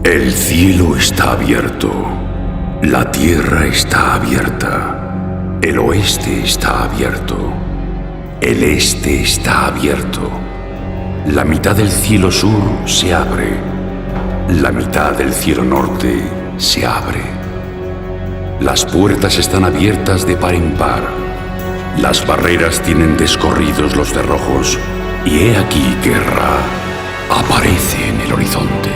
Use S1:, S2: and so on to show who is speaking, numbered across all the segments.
S1: El cielo está abierto, la tierra está abierta, el oeste está abierto, el este está abierto, la mitad del cielo sur se abre, la mitad del cielo norte se abre. Las puertas están abiertas de par en par, las barreras tienen descorridos los cerrojos, y he aquí que Ra aparece en el horizonte.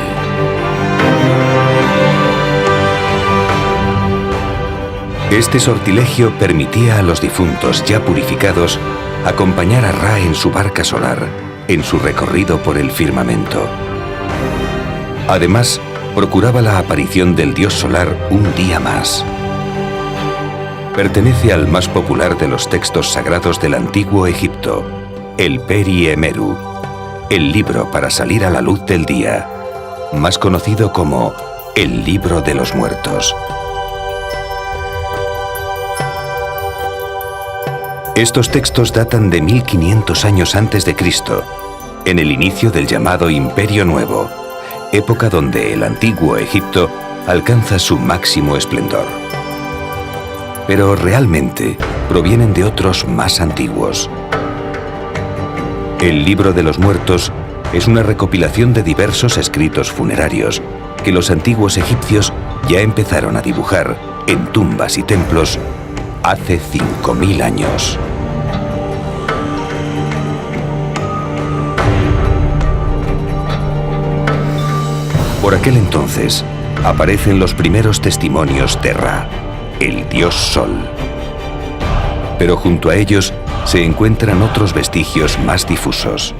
S2: Este sortilegio permitía a los difuntos ya purificados acompañar a Ra en su barca solar, en su recorrido por el firmamento. Además, procuraba la aparición del dios solar un día más. Pertenece al más popular de los textos sagrados del antiguo Egipto, el Peri Emeru, el libro para salir a la luz del día, más conocido como el Libro de los Muertos. Estos textos datan de 1500 años antes de Cristo, en el inicio del llamado Imperio Nuevo, época donde el antiguo Egipto alcanza su máximo esplendor. Pero realmente provienen de otros más antiguos. El Libro de los Muertos es una recopilación de diversos escritos funerarios que los antiguos egipcios ya empezaron a dibujar en tumbas y templos hace 5000 años. Por aquel entonces aparecen los primeros testimonios de Ra, el dios Sol. Pero junto a ellos se encuentran otros vestigios más difusos.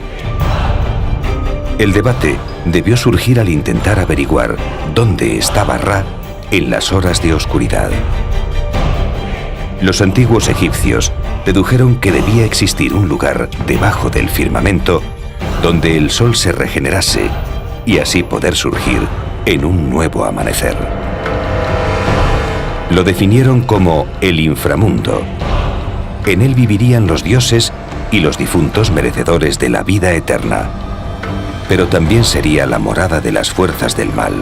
S2: El debate debió surgir al intentar averiguar dónde estaba Ra en las horas de oscuridad. Los antiguos egipcios dedujeron que debía existir un lugar debajo del firmamento donde el sol se regenerase y así poder surgir en un nuevo amanecer. Lo definieron como el inframundo. En él vivirían los dioses y los difuntos merecedores de la vida eterna, pero también sería la morada de las fuerzas del mal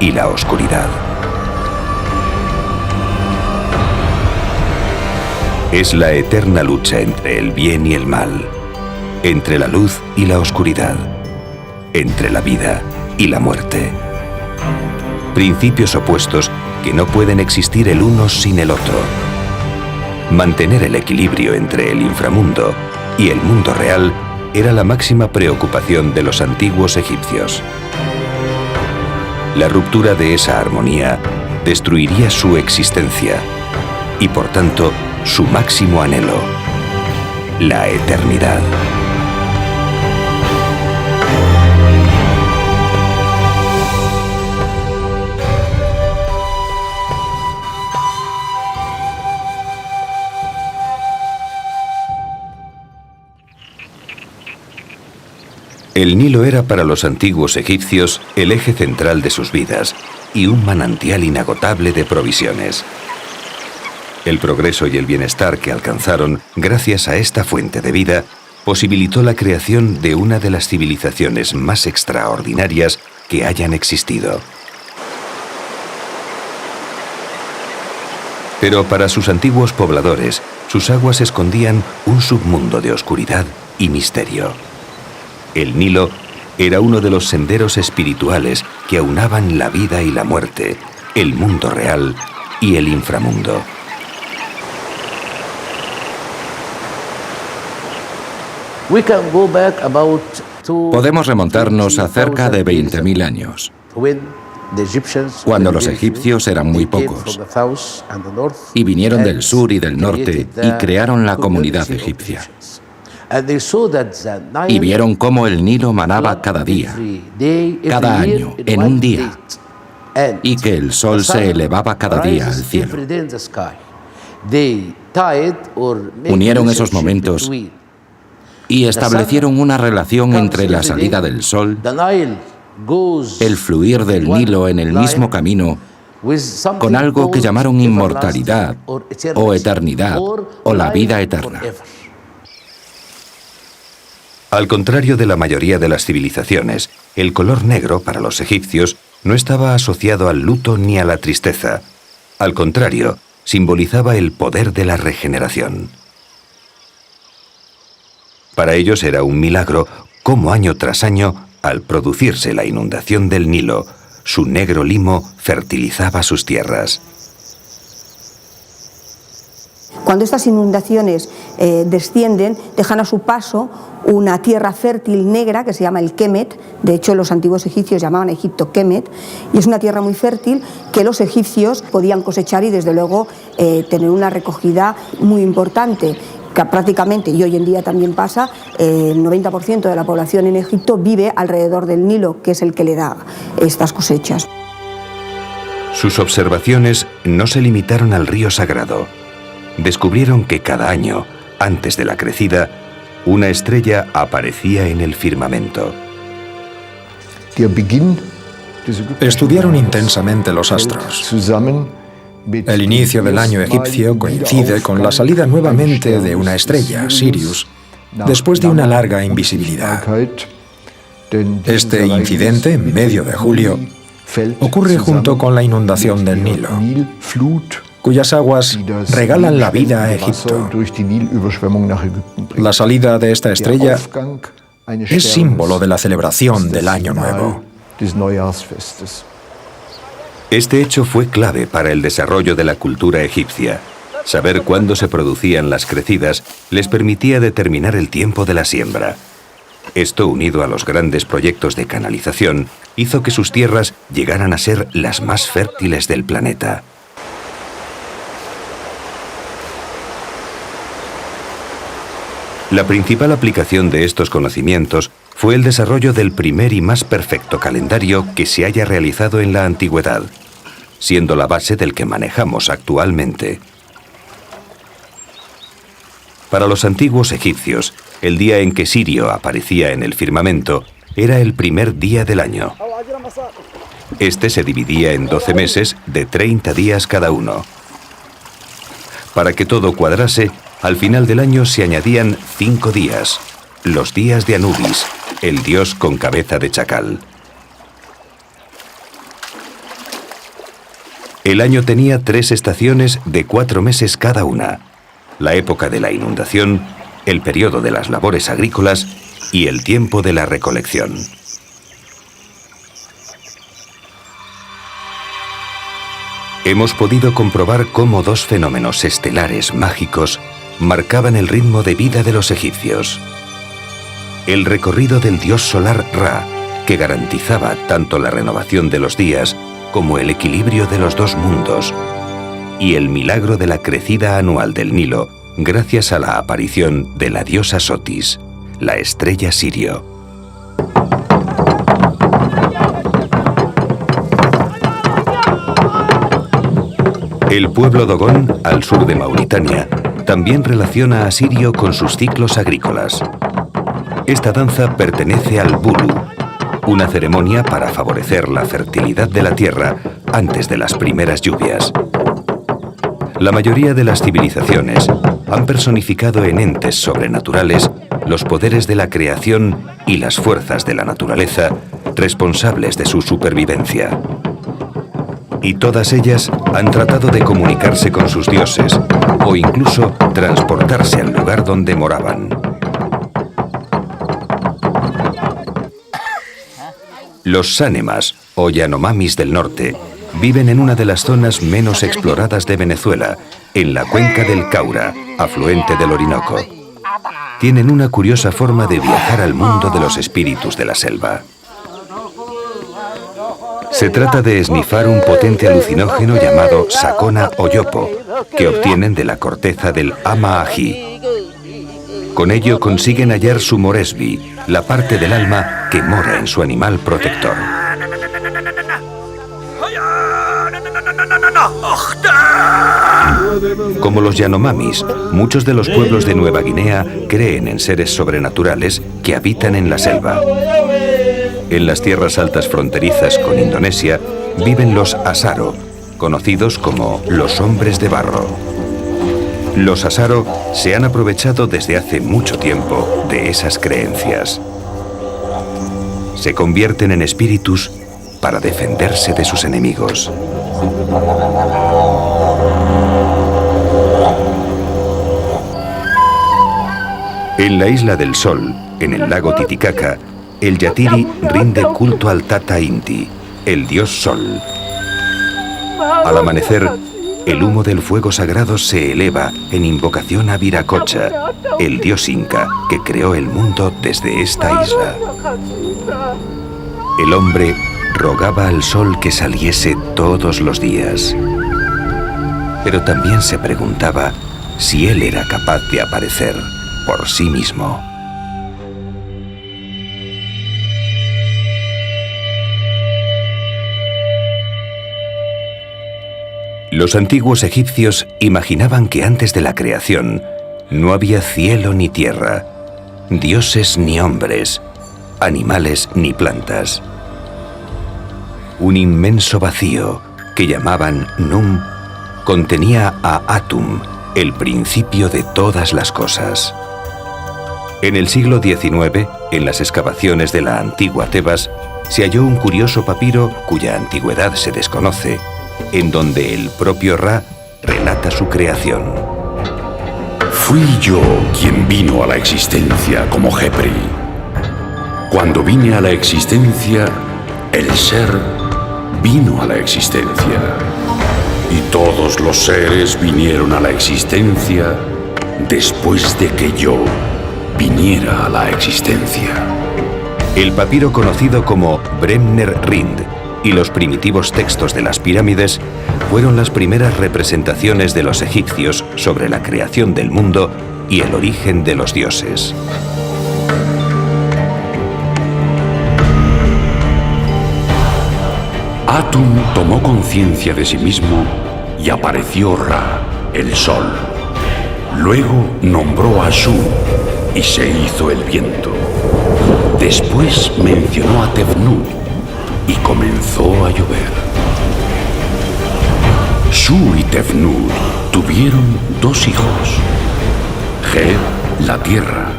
S2: y la oscuridad. Es la eterna lucha entre el bien y el mal, entre la luz y la oscuridad, entre la vida y la muerte. Principios opuestos que no pueden existir el uno sin el otro. Mantener el equilibrio entre el inframundo y el mundo real era la máxima preocupación de los antiguos egipcios. La ruptura de esa armonía destruiría su existencia y, por tanto, su máximo anhelo, la eternidad. El Nilo era para los antiguos egipcios el eje central de sus vidas y un manantial inagotable de provisiones. El progreso y el bienestar que alcanzaron gracias a esta fuente de vida posibilitó la creación de una de las civilizaciones más extraordinarias que hayan existido. Pero para sus antiguos pobladores, sus aguas escondían un submundo de oscuridad y misterio. El Nilo era uno de los senderos espirituales que aunaban la vida y la muerte, el mundo real y el inframundo.
S3: Podemos remontarnos a cerca de 20.000 años, cuando los egipcios eran muy pocos y vinieron del sur y del norte y crearon la comunidad egipcia. Y vieron cómo el Nilo manaba cada día, cada año, en un día, y que el sol se elevaba cada día al cielo. Unieron esos momentos y establecieron una relación entre la salida del sol, el fluir del Nilo en el mismo camino, con algo que llamaron inmortalidad, o eternidad, o la vida eterna.
S2: Al contrario de la mayoría de las civilizaciones, el color negro para los egipcios no estaba asociado al luto ni a la tristeza. Al contrario, simbolizaba el poder de la regeneración. Para ellos era un milagro cómo año tras año, al producirse la inundación del Nilo, su negro limo fertilizaba sus tierras.
S4: Cuando estas inundaciones descienden, dejan a su paso una tierra fértil negra que se llama el Kemet. De hecho, los antiguos egipcios llamaban a Egipto Kemet, y es una tierra muy fértil que los egipcios podían cosechar y desde luego tener una recogida muy importante, que prácticamente, y hoy en día también pasa, el 90% de la población en Egipto vive alrededor del Nilo, que es el que le da estas cosechas.
S2: Sus observaciones no se limitaron al río sagrado. Descubrieron que cada año, antes de la crecida, una estrella aparecía en el firmamento.
S5: Estudiaron intensamente los astros. El inicio del año egipcio coincide con la salida nuevamente de una estrella, Sirius, después de una larga invisibilidad. Este incidente, en medio de julio, ocurre junto con la inundación del Nilo, cuyas aguas regalan la vida a Egipto. La salida de esta estrella es símbolo de la celebración del Año Nuevo.
S2: Este hecho fue clave para el desarrollo de la cultura egipcia. Saber cuándo se producían las crecidas les permitía determinar el tiempo de la siembra. Esto, unido a los grandes proyectos de canalización, hizo que sus tierras llegaran a ser las más fértiles del planeta. La principal aplicación de estos conocimientos fue el desarrollo del primer y más perfecto calendario que se haya realizado en la antigüedad, siendo la base del que manejamos actualmente. Para los antiguos egipcios, el día en que Sirio aparecía en el firmamento era el primer día del año. Este se dividía en 12 meses de 30 días cada uno. Para que todo cuadrase, al final del año se añadían 5 días, los días de Anubis, el dios con cabeza de chacal. El año tenía 3 estaciones de 4 meses cada una: la época de la inundación, el periodo de las labores agrícolas y el tiempo de la recolección. Hemos podido comprobar cómo 2 fenómenos estelares mágicos marcaban el ritmo de vida de los egipcios. El recorrido del dios solar Ra, que garantizaba tanto la renovación de los días como el equilibrio de los 2 mundos, y el milagro de la crecida anual del Nilo, gracias a la aparición de la diosa Sotis, la estrella Sirio. El pueblo Dogón, al sur de Mauritania, también relaciona a Sirio con sus ciclos agrícolas. Esta danza pertenece al Bulu, una ceremonia para favorecer la fertilidad de la tierra antes de las primeras lluvias. La mayoría de las civilizaciones han personificado en entes sobrenaturales los poderes de la creación y las fuerzas de la naturaleza responsables de su supervivencia. Y todas ellas han tratado de comunicarse con sus dioses o incluso transportarse al lugar donde moraban. Los Sánemas, o Yanomamis del norte, viven en una de las zonas menos exploradas de Venezuela, en la cuenca del Caura, afluente del Orinoco. Tienen una curiosa forma de viajar al mundo de los espíritus de la selva. Se trata de esnifar un potente alucinógeno llamado Sacona o yopo, que obtienen de la corteza del ama ají. Con ello consiguen hallar su moresbi, la parte del alma que mora en su animal protector. Como los Yanomamis, muchos de los pueblos de Nueva Guinea creen en seres sobrenaturales que habitan en la selva. En las tierras altas fronterizas con Indonesia viven los Asaro, conocidos como los hombres de barro. Los Asaro se han aprovechado desde hace mucho tiempo de esas creencias. Se convierten en espíritus para defenderse de sus enemigos. En la Isla del Sol, en el lago Titicaca, el Yatiri rinde culto al Tata Inti, el dios Sol. Al amanecer, el humo del fuego sagrado se eleva en invocación a Viracocha, el dios inca que creó el mundo desde esta isla. El hombre rogaba al sol que saliese todos los días, pero también se preguntaba si él era capaz de aparecer por sí mismo. Los antiguos egipcios imaginaban que antes de la creación no había cielo ni tierra, dioses ni hombres, animales ni plantas. Un inmenso vacío, que llamaban Num, contenía a Atum, el principio de todas las cosas. En el siglo XIX, en las excavaciones de la antigua Tebas, se halló un curioso papiro cuya antigüedad se desconoce, en donde el propio Ra relata su creación.
S1: Fui yo quien vino a la existencia como Khepri. Cuando vine a la existencia, el ser vino a la existencia. Y todos los seres vinieron a la existencia después de que yo viniera a la existencia.
S2: El papiro conocido como Bremner Rind y los primitivos textos de las pirámides fueron las primeras representaciones de los egipcios sobre la creación del mundo y el origen de los dioses.
S1: Atum tomó conciencia de sí mismo y apareció Ra, el sol. Luego nombró a Shu y se hizo el viento. Después mencionó a Tefnut y comenzó a llover. Shu y Tefnut tuvieron dos hijos, Geb, la tierra,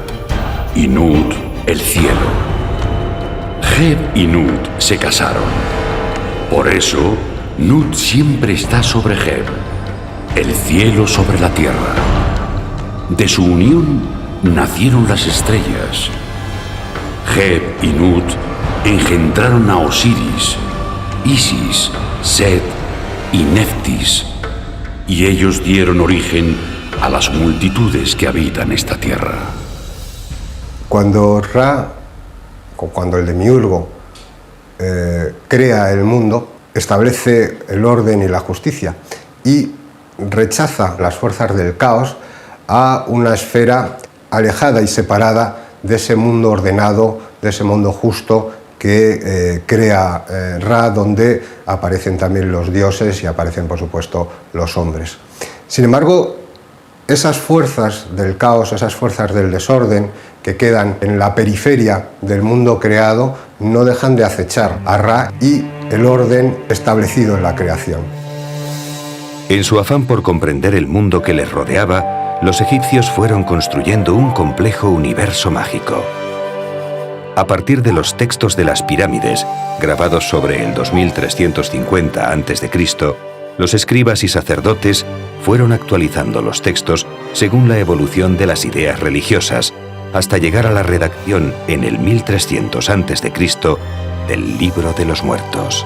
S1: y Nut, el cielo. Geb y Nut se casaron. Por eso, Nut siempre está sobre Geb, el cielo sobre la tierra. De su unión nacieron las estrellas. Geb y Nut engendraron a Osiris, Isis, Set y Neftis, y ellos dieron origen a las multitudes que habitan esta tierra.
S6: Cuando el demiurgo crea el mundo, establece el orden y la justicia y rechaza las fuerzas del caos a una esfera alejada y separada de ese mundo ordenado, de ese mundo justo que crea Ra, donde aparecen también los dioses y aparecen, por supuesto, los hombres. Sin embargo, esas fuerzas del caos, esas fuerzas del desorden que quedan en la periferia del mundo creado, no dejan de acechar a Ra y el orden establecido en la creación.
S2: En su afán por comprender el mundo que les rodeaba, los egipcios fueron construyendo un complejo universo mágico. A partir de los textos de las pirámides, grabados sobre el 2350 a.C., los escribas y sacerdotes fueron actualizando los textos según la evolución de las ideas religiosas, hasta llegar a la redacción en el 1300 a.C. del Libro de los Muertos.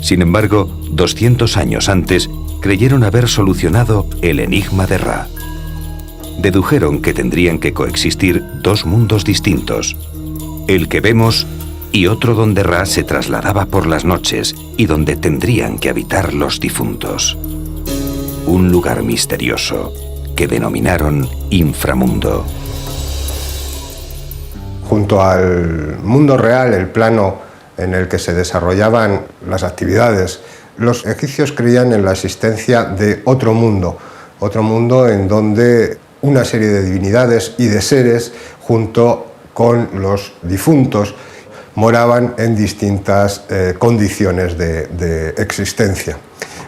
S2: Sin embargo, 200 años antes, creyeron haber solucionado el enigma de Ra. Dedujeron que tendrían que coexistir dos mundos distintos, el que vemos y otro donde Ra se trasladaba por las noches y donde tendrían que habitar los difuntos. Un lugar misterioso que denominaron inframundo.
S6: Junto al mundo real, el plano en el que se desarrollaban las actividades, los egipcios creían en la existencia de otro mundo en donde una serie de divinidades y de seres, junto con los difuntos, moraban en distintas condiciones de existencia.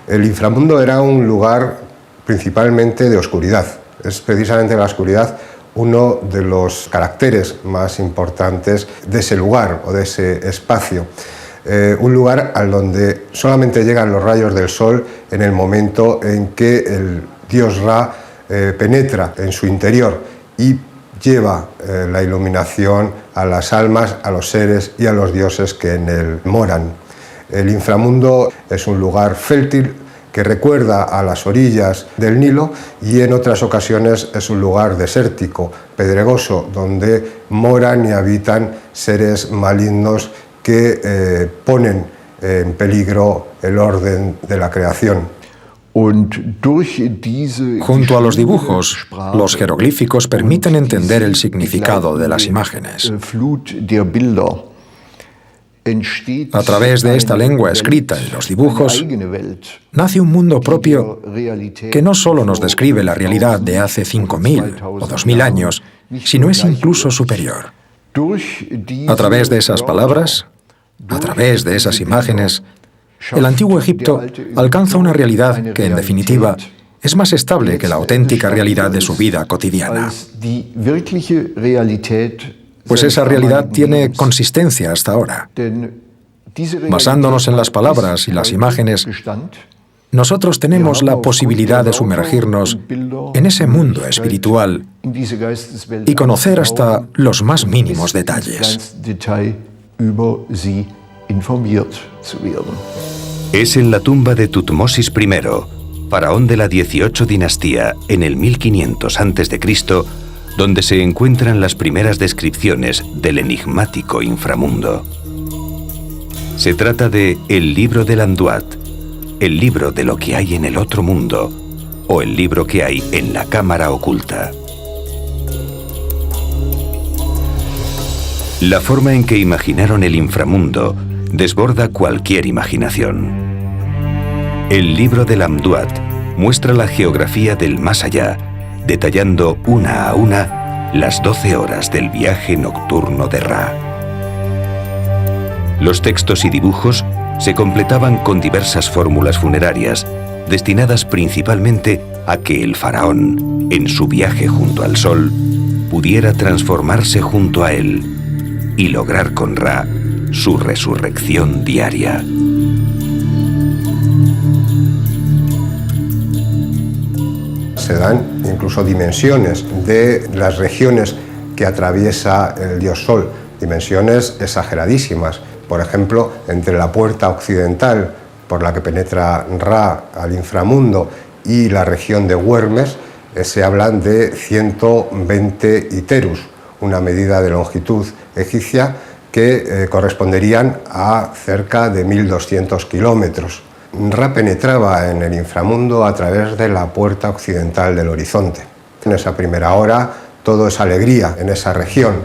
S6: El inframundo era un lugar principalmente de oscuridad. Es precisamente la oscuridad uno de los caracteres más importantes de ese lugar o de ese espacio. Un lugar al donde solamente llegan los rayos del sol en el momento en que el dios Ra penetra en su interior y lleva la iluminación a las almas, a los seres y a los dioses que en él moran. El inframundo es un lugar fértil que recuerda a las orillas del Nilo y en otras ocasiones es un lugar desértico, pedregoso, donde moran y habitan seres malignos que ponen en peligro el orden de la creación.
S5: Junto a los dibujos, los jeroglíficos permiten entender el significado de las imágenes. A través de esta lengua escrita en los dibujos, nace un mundo propio que no solo nos describe la realidad de hace 5.000 o 2.000 años, sino es incluso superior. A través de esas palabras, a través de esas imágenes, el antiguo Egipto alcanza una realidad que, en definitiva, es más estable que la auténtica realidad de su vida cotidiana. Pues esa realidad tiene consistencia hasta ahora. Basándonos en las palabras y las imágenes, nosotros tenemos la posibilidad de sumergirnos en ese mundo espiritual y conocer hasta los más mínimos detalles.
S2: Es en la tumba de Tutmosis I, faraón de la 18 dinastía, en el 1500 a.C., donde se encuentran las primeras descripciones del enigmático inframundo. Se trata de el libro del Anduat, el libro de lo que hay en el otro mundo, o el libro que hay en la cámara oculta. La forma en que imaginaron el inframundo desborda cualquier imaginación. El libro del Anduat muestra la geografía del más allá, detallando una a una las 12 horas del viaje nocturno de Ra. Los textos y dibujos se completaban con diversas fórmulas funerarias, destinadas principalmente a que el faraón, en su viaje junto al sol, pudiera transformarse junto a él y lograr con Ra su resurrección diaria.
S6: Se dan incluso dimensiones de las regiones que atraviesa el dios Sol, dimensiones exageradísimas. Por ejemplo, entre la puerta occidental por la que penetra Ra al inframundo y la región de Güermes se hablan de 120 iterus, una medida de longitud egipcia que corresponderían a cerca de 1.200 kilómetros. Ra penetraba en el inframundo a través de la puerta occidental del horizonte. En esa primera hora todo es alegría en esa región.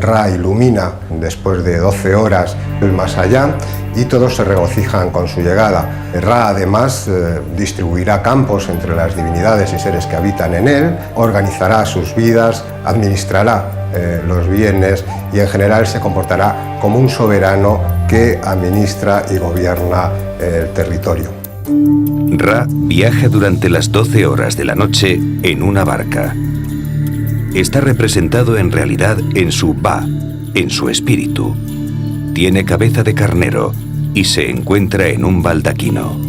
S6: Ra ilumina después de 12 horas el más allá y todos se regocijan con su llegada. Ra además distribuirá campos entre las divinidades y seres que habitan en él, organizará sus vidas, administrará los bienes y en general se comportará como un soberano que administra y gobierna el territorio.
S2: Ra viaja durante las 12 horas de la noche en una barca. Está representado en realidad en su Ba, en su espíritu. Tiene cabeza de carnero y se encuentra en un baldaquino.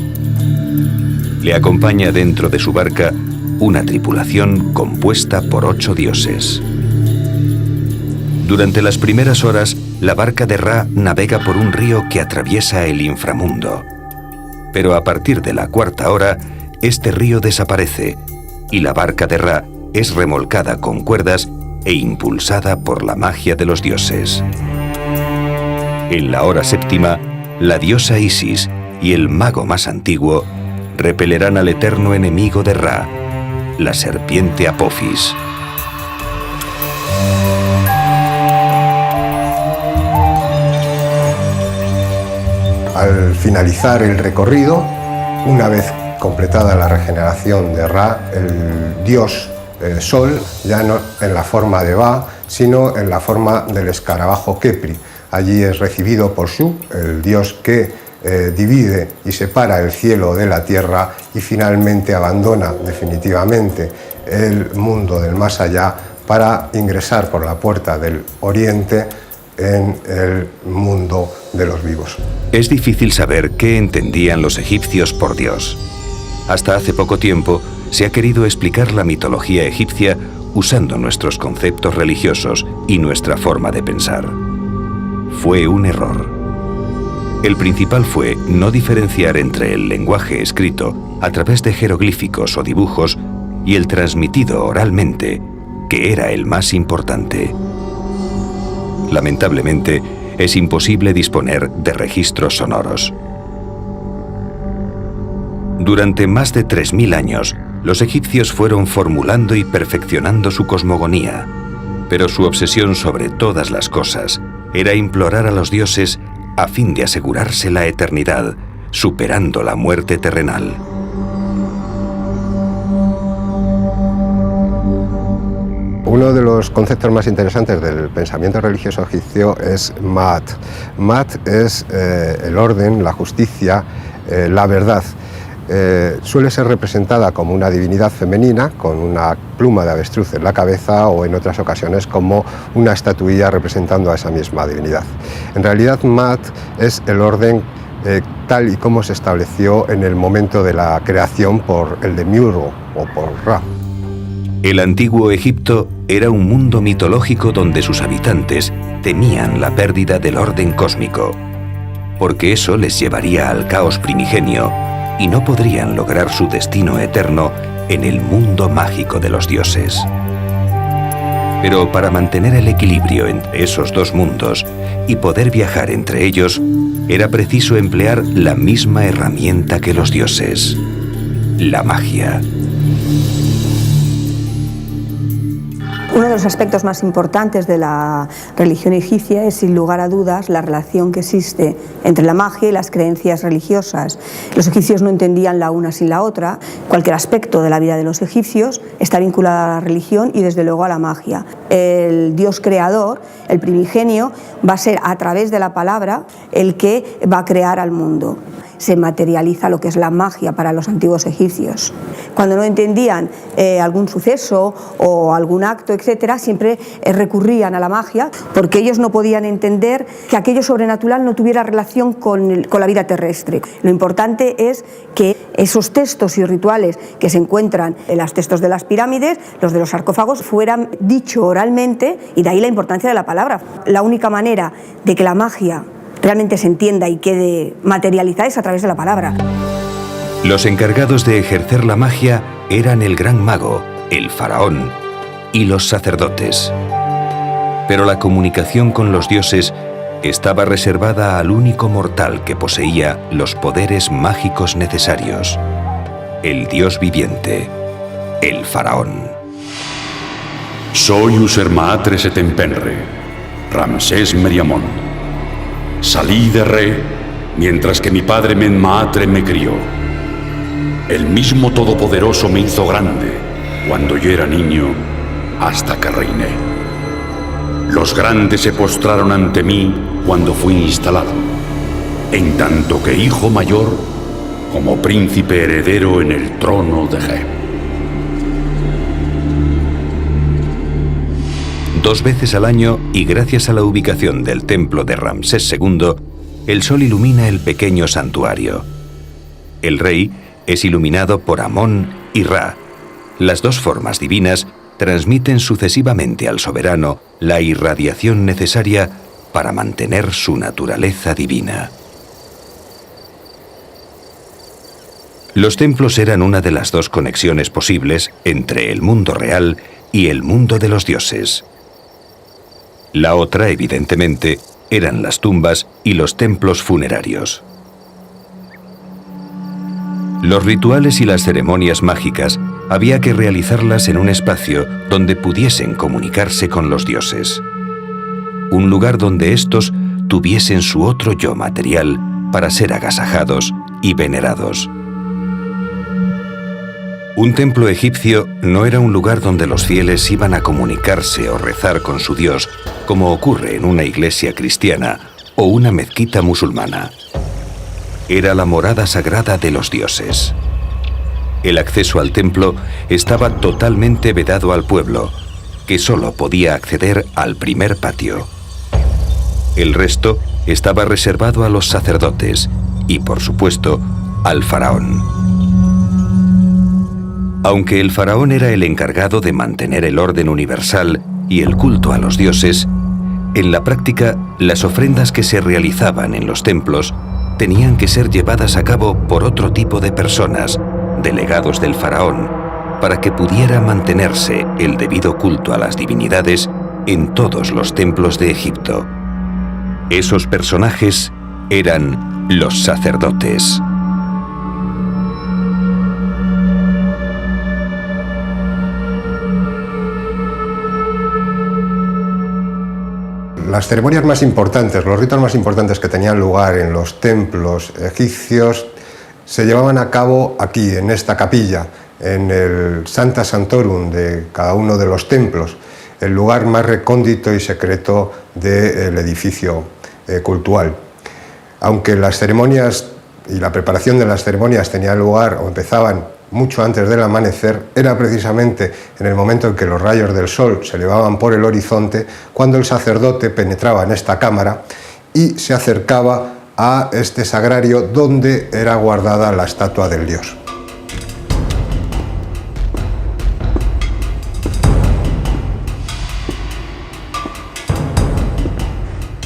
S2: Le acompaña dentro de su barca una tripulación compuesta por 8 dioses. Durante las primeras horas, la barca de Ra navega por un río que atraviesa el inframundo. Pero a partir de la 4ª hora, este río desaparece y la barca de Ra es remolcada con cuerdas e impulsada por la magia de los dioses. En la hora 7ª, la diosa Isis y el mago más antiguo repelerán al eterno enemigo de Ra, la serpiente Apophis.
S6: Al finalizar el recorrido, una vez completada la regeneración de Ra, el dios Sol, ya no en la forma de Ba, sino en la forma del escarabajo Kepri. Allí es recibido por Shu, el dios que divide y separa el cielo de la tierra y finalmente abandona definitivamente el mundo del más allá para ingresar por la puerta del oriente en el mundo de los vivos.
S2: Es difícil saber qué entendían los egipcios por Dios. Hasta hace poco tiempo se ha querido explicar la mitología egipcia usando nuestros conceptos religiosos y nuestra forma de pensar. Fue un error. El principal fue no diferenciar entre el lenguaje escrito a través de jeroglíficos o dibujos y el transmitido oralmente, que era el más importante. Lamentablemente, es imposible disponer de registros sonoros. Durante más de 3000 años, los egipcios fueron formulando y perfeccionando su cosmogonía, pero su obsesión sobre todas las cosas era implorar a los dioses a fin de asegurarse la eternidad, superando la muerte terrenal.
S6: Uno de los conceptos más interesantes del pensamiento religioso egipcio es Maat. Maat es el orden, la justicia, la verdad. Suele ser representada como una divinidad femenina con una pluma de avestruz en la cabeza o en otras ocasiones como una estatuilla representando a esa misma divinidad. En realidad Maat es el orden tal y como se estableció en el momento de la creación por el demiurgo o por Ra.
S2: El antiguo Egipto era un mundo mitológico donde sus habitantes temían la pérdida del orden cósmico, porque eso les llevaría al caos primigenio y no podrían lograr su destino eterno en el mundo mágico de los dioses. Pero para mantener el equilibrio entre esos dos mundos y poder viajar entre ellos, era preciso emplear la misma herramienta que los dioses: la magia.
S4: Uno de los aspectos más importantes de la religión egipcia es, sin lugar a dudas, la relación que existe entre la magia y las creencias religiosas. Los egipcios no entendían la una sin la otra. Cualquier aspecto de la vida de los egipcios está vinculado a la religión y, desde luego, a la magia. El Dios creador, el primigenio, va a ser, a través de la palabra, el que va a crear al mundo. Se materializa lo que es la magia para los antiguos egipcios. Cuando no entendían algún suceso o algún acto, etcétera, siempre recurrían a la magia, porque ellos no podían entender que aquello sobrenatural no tuviera relación con la vida terrestre. Lo importante es que esos textos y rituales que se encuentran en los textos de las pirámides, los de los sarcófagos, fueran dicho oralmente, y de ahí la importancia de la palabra. La única manera de que la magia realmente se entienda y quede materializada es a través de la palabra.
S2: Los encargados de ejercer la magia eran el gran mago, el faraón, y los sacerdotes. Pero la comunicación con los dioses estaba reservada al único mortal que poseía los poderes mágicos necesarios: el dios viviente, el faraón.
S1: Soy Usermaatre Setempenre, Ramsés Meriamón. Salí de Re mientras que mi padre Menmaatre me crió. El mismo Todopoderoso me hizo grande cuando yo era niño, hasta que reiné. Los grandes se postraron ante mí cuando fui instalado, en tanto que hijo mayor, como príncipe heredero en el trono de Geb.
S2: 2 veces al año, y gracias a la ubicación del templo de Ramsés II, el sol ilumina el pequeño santuario. El rey es iluminado por Amón y Ra. Las dos formas divinas transmiten sucesivamente al soberano la irradiación necesaria para mantener su naturaleza divina. Los templos eran una de las dos conexiones posibles entre el mundo real y el mundo de los dioses. La otra, evidentemente, eran las tumbas y los templos funerarios. Los rituales y las ceremonias mágicas había que realizarlas en un espacio donde pudiesen comunicarse con los dioses. Un lugar donde éstos tuviesen su otro yo material para ser agasajados y venerados. Un templo egipcio no era un lugar donde los fieles iban a comunicarse o rezar con su Dios, como ocurre en una iglesia cristiana o una mezquita musulmana. Era la morada sagrada de los dioses. El acceso al templo estaba totalmente vedado al pueblo, que solo podía acceder al primer patio. El resto estaba reservado a los sacerdotes y, por supuesto, al faraón. Aunque el faraón era el encargado de mantener el orden universal y el culto a los dioses, en la práctica, las ofrendas que se realizaban en los templos tenían que ser llevadas a cabo por otro tipo de personas, delegados del faraón, para que pudiera mantenerse el debido culto a las divinidades en todos los templos de Egipto. Esos personajes eran los sacerdotes.
S6: Las ceremonias más importantes, los ritos más importantes que tenían lugar en los templos egipcios se llevaban a cabo aquí, en esta capilla, en el Sancta Sanctorum de cada uno de los templos, el lugar más recóndito y secreto del edificio cultual. Aunque las ceremonias y la preparación de las ceremonias tenían lugar o empezaban mucho antes del amanecer, era precisamente en el momento en que los rayos del sol se elevaban por el horizonte cuando el sacerdote penetraba en esta cámara y se acercaba a este sagrario donde era guardada la estatua del dios.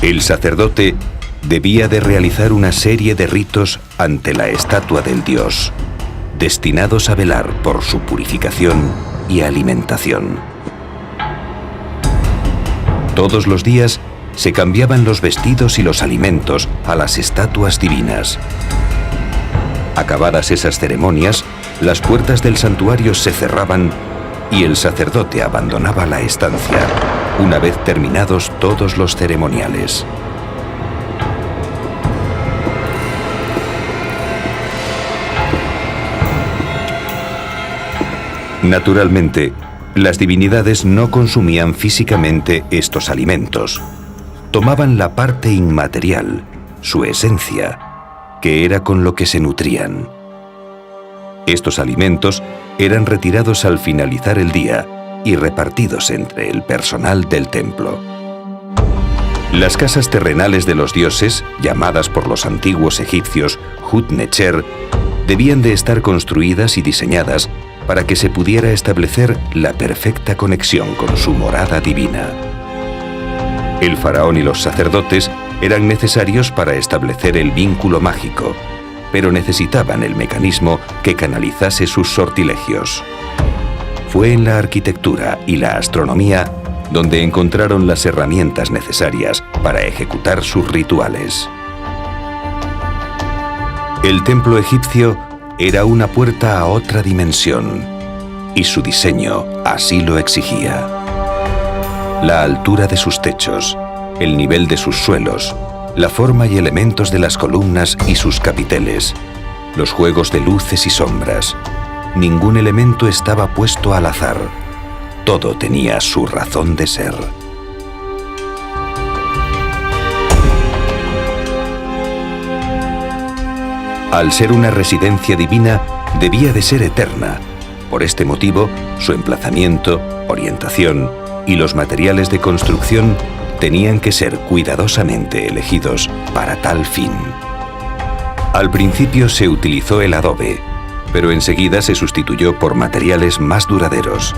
S2: El sacerdote debía de realizar una serie de ritos ante la estatua del dios, destinados a velar por su purificación y alimentación. Todos los días se cambiaban los vestidos y los alimentos a las estatuas divinas. Acabadas esas ceremonias, las puertas del santuario se cerraban y el sacerdote abandonaba la estancia, una vez terminados todos los ceremoniales. Naturalmente, las divinidades no consumían físicamente estos alimentos. Tomaban la parte inmaterial, su esencia, que era con lo que se nutrían. Estos alimentos eran retirados al finalizar el día y repartidos entre el personal del templo. Las casas terrenales de los dioses, llamadas por los antiguos egipcios Hut-Necher, debían de estar construidas y diseñadas para que se pudiera establecer la perfecta conexión con su morada divina. El faraón y los sacerdotes eran necesarios para establecer el vínculo mágico, pero necesitaban el mecanismo que canalizase sus sortilegios. Fue en la arquitectura y la astronomía donde encontraron las herramientas necesarias para ejecutar sus rituales. El templo egipcio era una puerta a otra dimensión, y su diseño así lo exigía. La altura de sus techos, el nivel de sus suelos, la forma y elementos de las columnas y sus capiteles, los juegos de luces y sombras. Ningún elemento estaba puesto al azar. Todo tenía su razón de ser. Al ser una residencia divina, debía de ser eterna. Por este motivo, su emplazamiento, orientación y los materiales de construcción tenían que ser cuidadosamente elegidos para tal fin. Al principio se utilizó el adobe, pero enseguida se sustituyó por materiales más duraderos.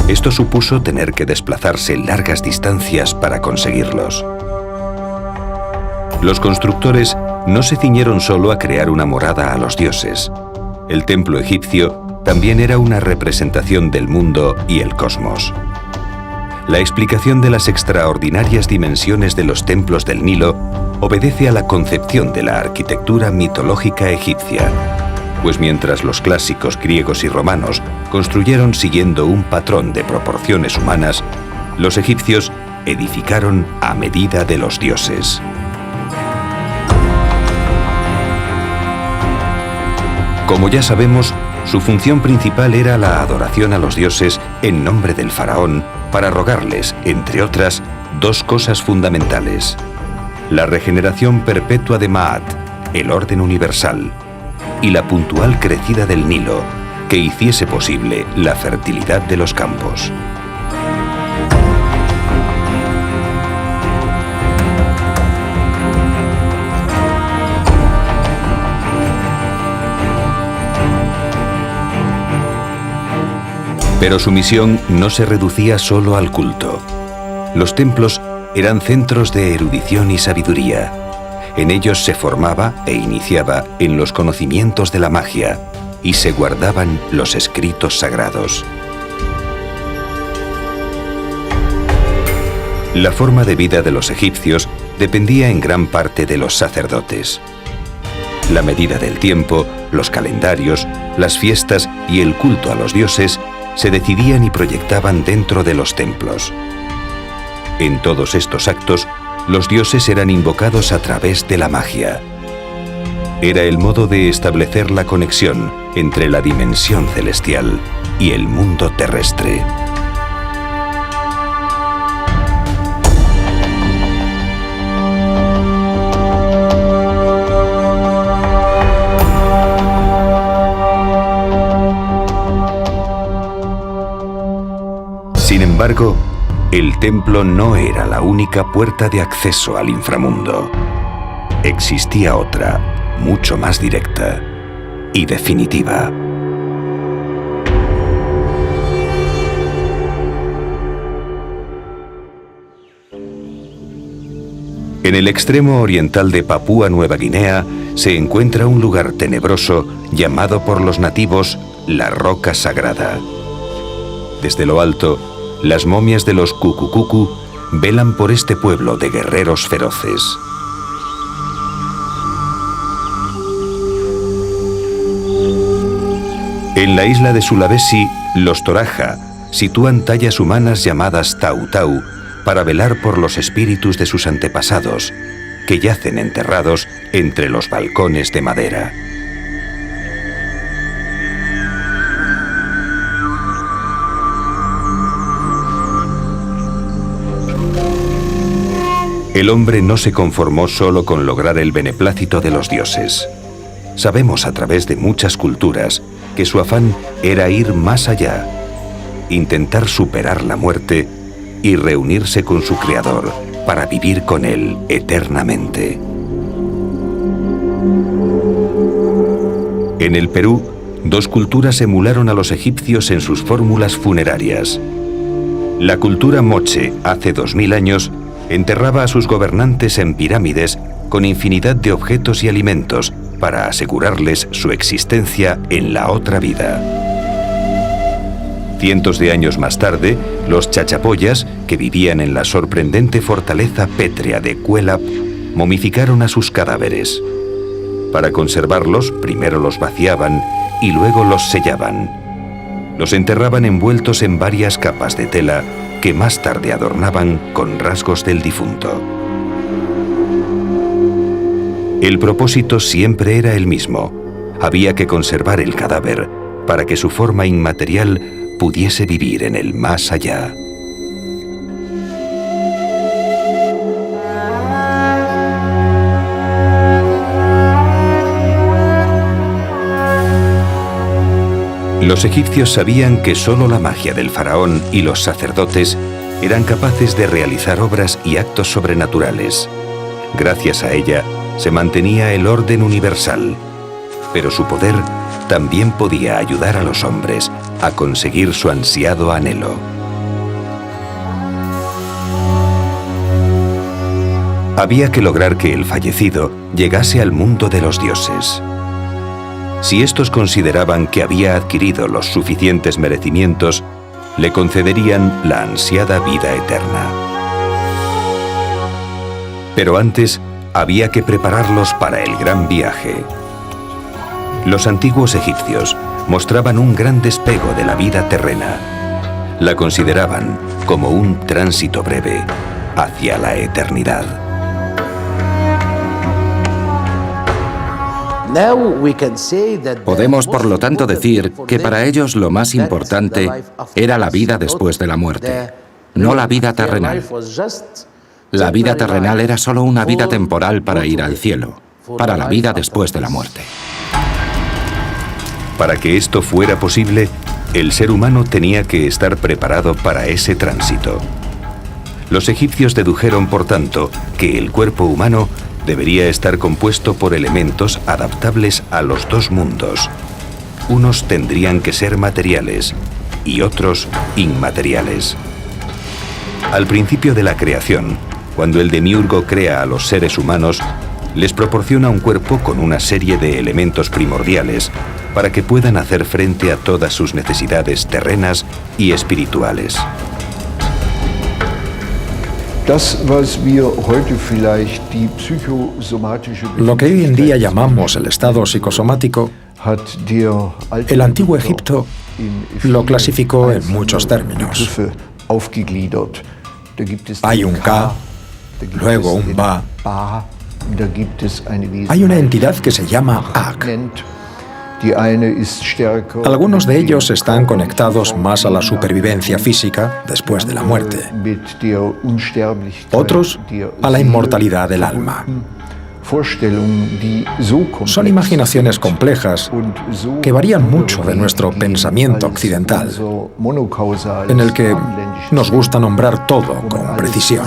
S2: Esto supuso tener que desplazarse largas distancias para conseguirlos. Los constructores no se ciñeron solo a crear una morada a los dioses. El templo egipcio también era una representación del mundo y el cosmos. La explicación de las extraordinarias dimensiones de los templos del Nilo obedece a la concepción de la arquitectura mitológica egipcia, pues mientras los clásicos griegos y romanos construyeron siguiendo un patrón de proporciones humanas, los egipcios edificaron a medida de los dioses. Como ya sabemos, su función principal era la adoración a los dioses en nombre del faraón para rogarles, entre otras, dos cosas fundamentales: la regeneración perpetua de Maat, el orden universal, y la puntual crecida del Nilo, que hiciese posible la fertilidad de los campos. Pero su misión no se reducía solo al culto. Los templos eran centros de erudición y sabiduría. En ellos se formaba e iniciaba en los conocimientos de la magia y se guardaban los escritos sagrados. La forma de vida de los egipcios dependía en gran parte de los sacerdotes. La medida del tiempo, los calendarios, las fiestas y el culto a los dioses se decidían y proyectaban dentro de los templos. En todos estos actos, los dioses eran invocados a través de la magia. Era el modo de establecer la conexión entre la dimensión celestial y el mundo terrestre. Sin embargo, el templo no era la única puerta de acceso al inframundo. Existía otra, mucho más directa y definitiva. En el extremo oriental de Papúa Nueva Guinea se encuentra un lugar tenebroso llamado por los nativos la Roca Sagrada. Desde lo alto, las momias de los Cucucucu velan por este pueblo de guerreros feroces. En la isla de Sulawesi, los Toraja sitúan tallas humanas llamadas Tau-Tau para velar por los espíritus de sus antepasados, que yacen enterrados entre los balcones de madera. El hombre no se conformó solo con lograr el beneplácito de los dioses. Sabemos a través de muchas culturas que su afán era ir más allá, intentar superar la muerte y reunirse con su creador para vivir con él eternamente. En el Perú, dos culturas emularon a los egipcios en sus fórmulas funerarias. La cultura Moche, hace 2000 años, enterraba a sus gobernantes en pirámides con infinidad de objetos y alimentos para asegurarles su existencia en la otra vida. Cientos de años más tarde, los chachapoyas, que vivían en la sorprendente fortaleza pétrea de Cuelap, momificaron a sus cadáveres. Para conservarlos, primero los vaciaban y luego los sellaban. Los enterraban envueltos en varias capas de tela que más tarde adornaban con rasgos del difunto. El propósito siempre era el mismo. Había que conservar el cadáver para que su forma inmaterial pudiese vivir en el más allá. Los egipcios sabían que solo la magia del faraón y los sacerdotes eran capaces de realizar obras y actos sobrenaturales. Gracias a ella se mantenía el orden universal, pero su poder también podía ayudar a los hombres a conseguir su ansiado anhelo. Había que lograr que el fallecido llegase al mundo de los dioses. Si estos consideraban que había adquirido los suficientes merecimientos, le concederían la ansiada vida eterna. Pero antes había que prepararlos para el gran viaje. Los antiguos egipcios mostraban un gran despego de la vida terrena. La consideraban como un tránsito breve hacia la eternidad.
S3: Podemos, por lo tanto, decir que para ellos lo más importante era la vida después de la muerte, no la vida terrenal. La vida terrenal era solo una vida temporal para ir al cielo, para la vida después de la muerte.
S2: Para que esto fuera posible, el ser humano tenía que estar preparado para ese tránsito. Los egipcios dedujeron, por tanto, que el cuerpo humano debería estar compuesto por elementos adaptables a los dos mundos. Unos tendrían que ser materiales y otros inmateriales. Al principio de la creación, cuando el demiurgo crea a los seres humanos, les proporciona un cuerpo con una serie de elementos primordiales para que puedan hacer frente a todas sus necesidades terrenas y espirituales.
S5: Lo que hoy en día llamamos el estado psicosomático, el antiguo Egipto lo clasificó en muchos términos. Hay un Ka, luego un Ba. Hay una entidad que se llama Ak. Algunos de ellos están conectados más a la supervivencia física después de la muerte. Otros a la inmortalidad del alma. Son imaginaciones complejas que varían mucho de nuestro pensamiento occidental, en el que nos gusta nombrar todo con precisión.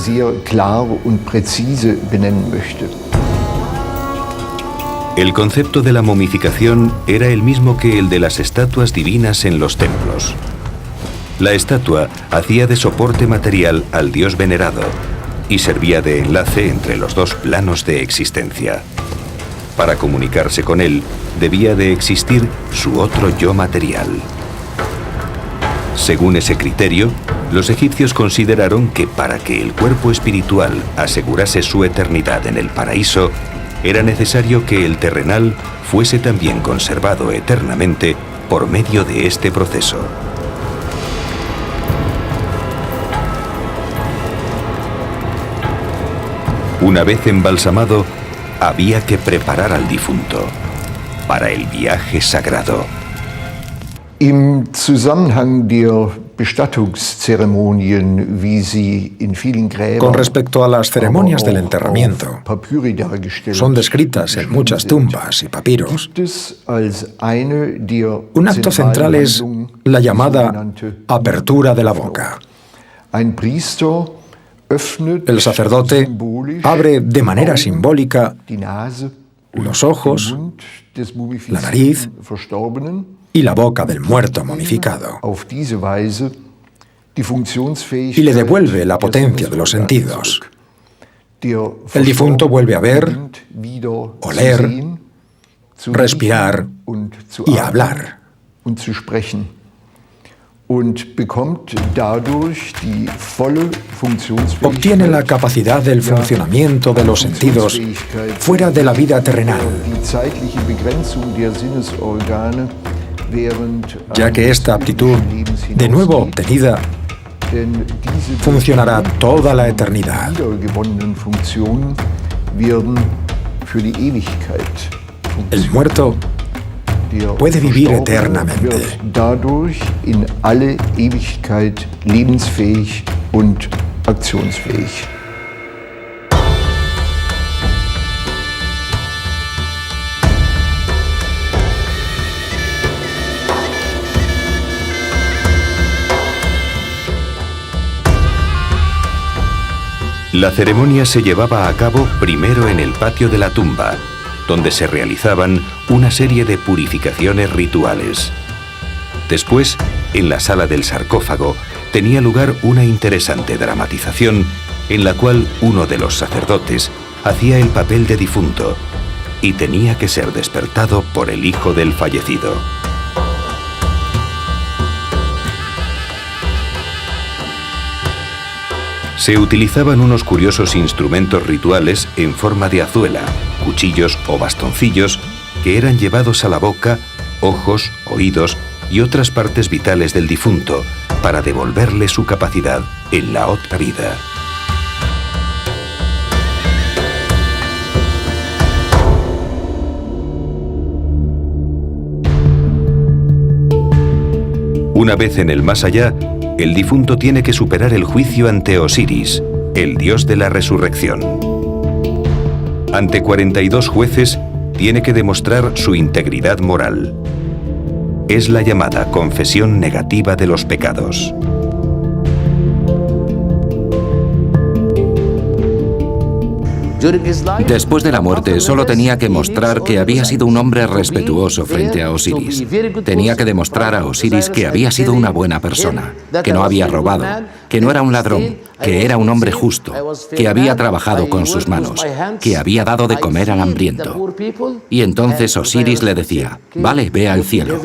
S2: El concepto de la momificación era el mismo que el de las estatuas divinas en los templos. La estatua hacía de soporte material al dios venerado y servía de enlace entre los dos planos de existencia. Para comunicarse con él, debía de existir su otro yo material. Según ese criterio, los egipcios consideraron que para que el cuerpo espiritual asegurase su eternidad en el paraíso, era necesario que el terrenal fuese también conservado eternamente por medio de este proceso. Una vez embalsamado, había que preparar al difunto para el viaje sagrado.
S7: Im Zusammenhang der Bestattungszeremonien, wie sie in vielen Gräbern,
S5: con respecto a las ceremonias del enterramiento, son descritas en muchas tumbas y papiros. Un acto central es la llamada apertura de la boca. El sacerdote abre de manera simbólica los ojos, la nariz y la boca del muerto momificado, y le devuelve la potencia de los sentidos. El difunto vuelve a ver, oler, respirar y hablar. Obtiene la capacidad del funcionamiento de los sentidos fuera de la vida terrenal, ya que esta aptitud, de nuevo obtenida, funcionará toda la eternidad. El muerto puede vivir eternamente.
S7: Dadurch in alle Ewigkeit lebensfähig und aktionsfähig.
S2: La ceremonia se llevaba a cabo primero en el patio de la tumba, donde se realizaban una serie de purificaciones rituales. Después, en la sala del sarcófago, tenía lugar una interesante dramatización en la cual uno de los sacerdotes hacía el papel de difunto y tenía que ser despertado por el hijo del fallecido. Se utilizaban unos curiosos instrumentos rituales en forma de azuela, cuchillos o bastoncillos que eran llevados a la boca, ojos, oídos y otras partes vitales del difunto para devolverle su capacidad en la otra vida. Una vez en el más allá, el difunto tiene que superar el juicio ante Osiris, el dios de la resurrección. Ante 42 jueces, tiene que demostrar su integridad moral. Es la llamada confesión negativa de los pecados.
S3: Después de la muerte, solo tenía que mostrar que había sido un hombre respetuoso frente a Osiris. Tenía que demostrar a Osiris que había sido una buena persona, que no había robado, que no era un ladrón, que era un hombre justo, que había trabajado con sus manos, que había dado de comer al hambriento. Y entonces Osiris le decía: vale, ve al cielo.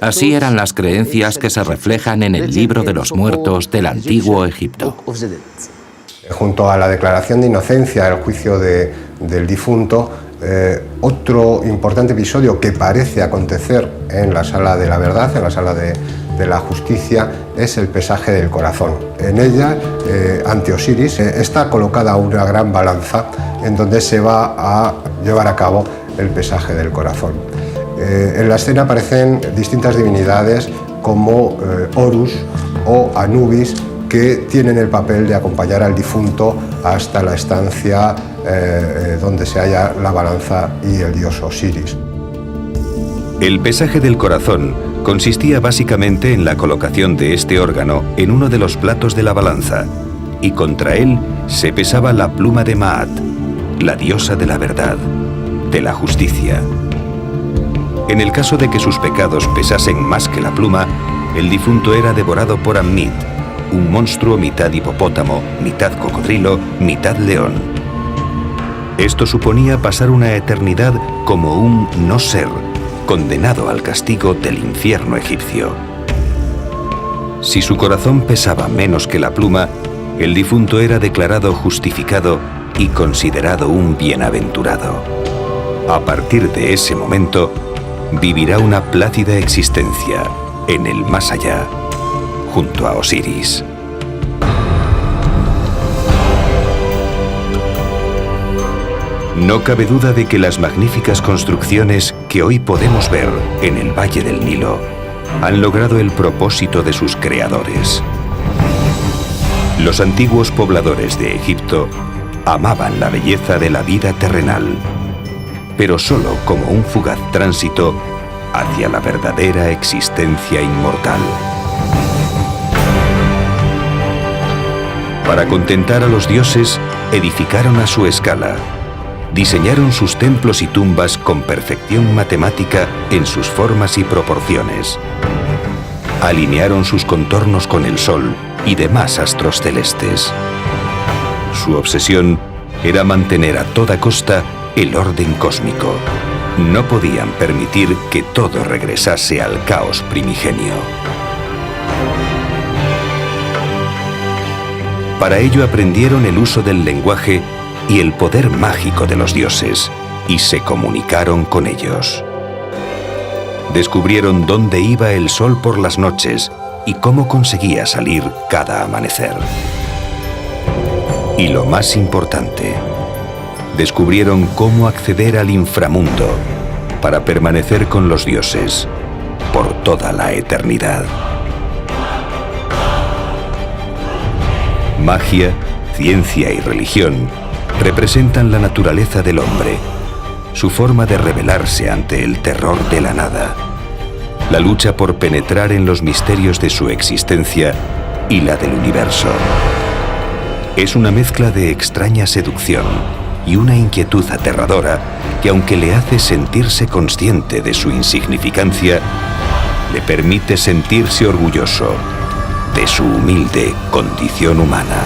S3: Así eran las creencias que se reflejan en el libro de los muertos del antiguo Egipto.
S6: Junto a la declaración de inocencia, el juicio del difunto, otro importante episodio que parece acontecer en la sala de la verdad, en la sala de la justicia, es el pesaje del corazón. En ella, ante Osiris, está colocada una gran balanza en donde se va a llevar a cabo el pesaje del corazón. En la escena aparecen distintas divinidades como Horus o Anubis, que tienen el papel de acompañar al difunto hasta la estancia donde se halla la balanza y el dios Osiris.
S2: El pesaje del corazón consistía básicamente en la colocación de este órgano en uno de los platos de la balanza, y contra él se pesaba la pluma de Maat, la diosa de la verdad, de la justicia. En el caso de que sus pecados pesasen más que la pluma, el difunto era devorado por Amnit, un monstruo mitad hipopótamo, mitad cocodrilo, mitad león. Esto suponía pasar una eternidad como un no ser, condenado al castigo del infierno egipcio. Si su corazón pesaba menos que la pluma, el difunto era declarado justificado y considerado un bienaventurado. A partir de ese momento, vivirá una plácida existencia en el más allá, junto a Osiris. No cabe duda de que las magníficas construcciones que hoy podemos ver en el Valle del Nilo han logrado el propósito de sus creadores. Los antiguos pobladores de Egipto amaban la belleza de la vida terrenal, pero solo como un fugaz tránsito hacia la verdadera existencia inmortal. Para contentar a los dioses, edificaron a su escala. Diseñaron sus templos y tumbas con perfección matemática en sus formas y proporciones. Alinearon sus contornos con el Sol y demás astros celestes. Su obsesión era mantener a toda costa el orden cósmico. No podían permitir que todo regresase al caos primigenio. Para ello aprendieron el uso del lenguaje y el poder mágico de los dioses, y se comunicaron con ellos. Descubrieron dónde iba el sol por las noches y cómo conseguía salir cada amanecer. Y lo más importante, descubrieron cómo acceder al inframundo para permanecer con los dioses por toda la eternidad. Magia, ciencia y religión representan la naturaleza del hombre, su forma de rebelarse ante el terror de la nada, la lucha por penetrar en los misterios de su existencia y la del universo. Es una mezcla de extraña seducción y una inquietud aterradora que, aunque le hace sentirse consciente de su insignificancia, le permite sentirse orgulloso de su humilde condición humana.